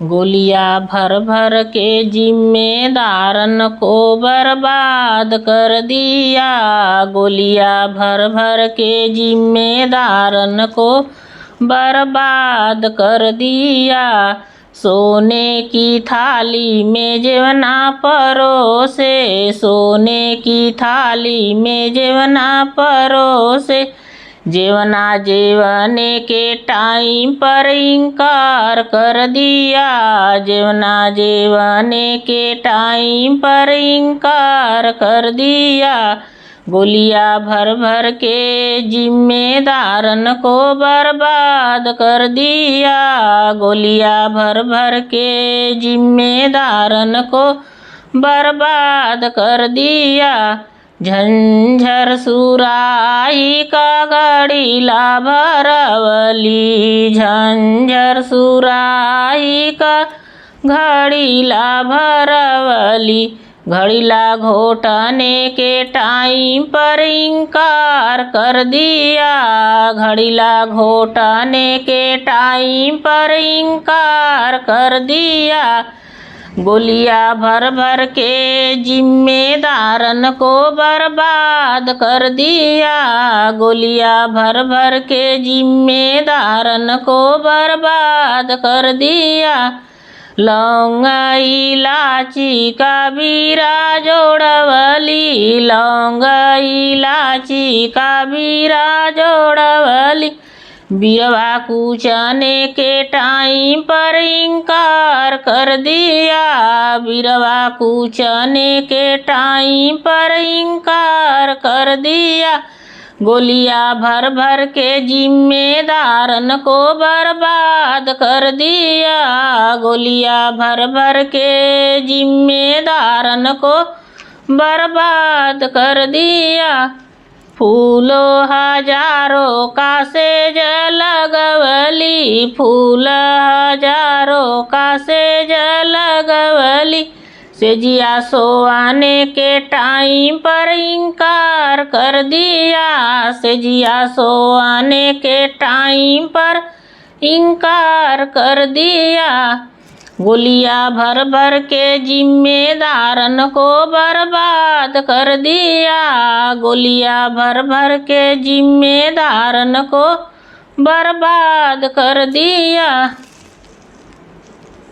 गोलियां भर भर के जिम्मेदारन को बर्बाद कर दिया। गोलियां भर भर के जिम्मेदारन को बर्बाद कर दिया। सोने की थाली में जेवना परोसे, सोने की थाली में जेवना परोसे, जेवना जेवने के टाइम पर इनकार कर दिया। जेवना जेवने के टाइम पर इनकार कर दिया। गोलियां भर भर के जिम्मेदारन को बर्बाद कर दिया। गोलियां भर भर के जिम्मेदारन को बर्बाद कर दिया। झंझर सुराही का घड़ीला भरवली, झंझर सुराही का घड़ीला भरवली। घड़ीला घोटने के टाइम पर इनकार कर दिया। घड़ीला घोटने के टाइम पर इनकार कर दिया। गोलियां भर भर के जिम्मेदारन को बर्बाद कर दिया। गोलियां भर भर के जिम्मेदारन को बर्बाद कर दिया। लौंग इलाची का बीरा जोड़वली, लौंग इलाची का बीरा जोड़वली। बीरवा कूचने के टाइम पर इनकार कर दिया। बीरवा कूचने के टाइम पर इनकार कर दिया। गोलियां भर भर के जिम्मेदारन को बर्बाद कर दिया। गोलियां भर भर के जिम्मेदारन को बर्बाद कर दिया। फूलो हजारों का सेज लगवली, फूल हजारों का सेज लगवली। सेजिया सोआने के टाइम पर इनकार कर दिया। सेजिया सोआने के टाइम पर इनकार कर दिया। गोलियां भर भर के जिम्मेदारन को बर्बाद कर दिया। गोलियां भर भर के जिम्मेदारन को बर्बाद कर दिया।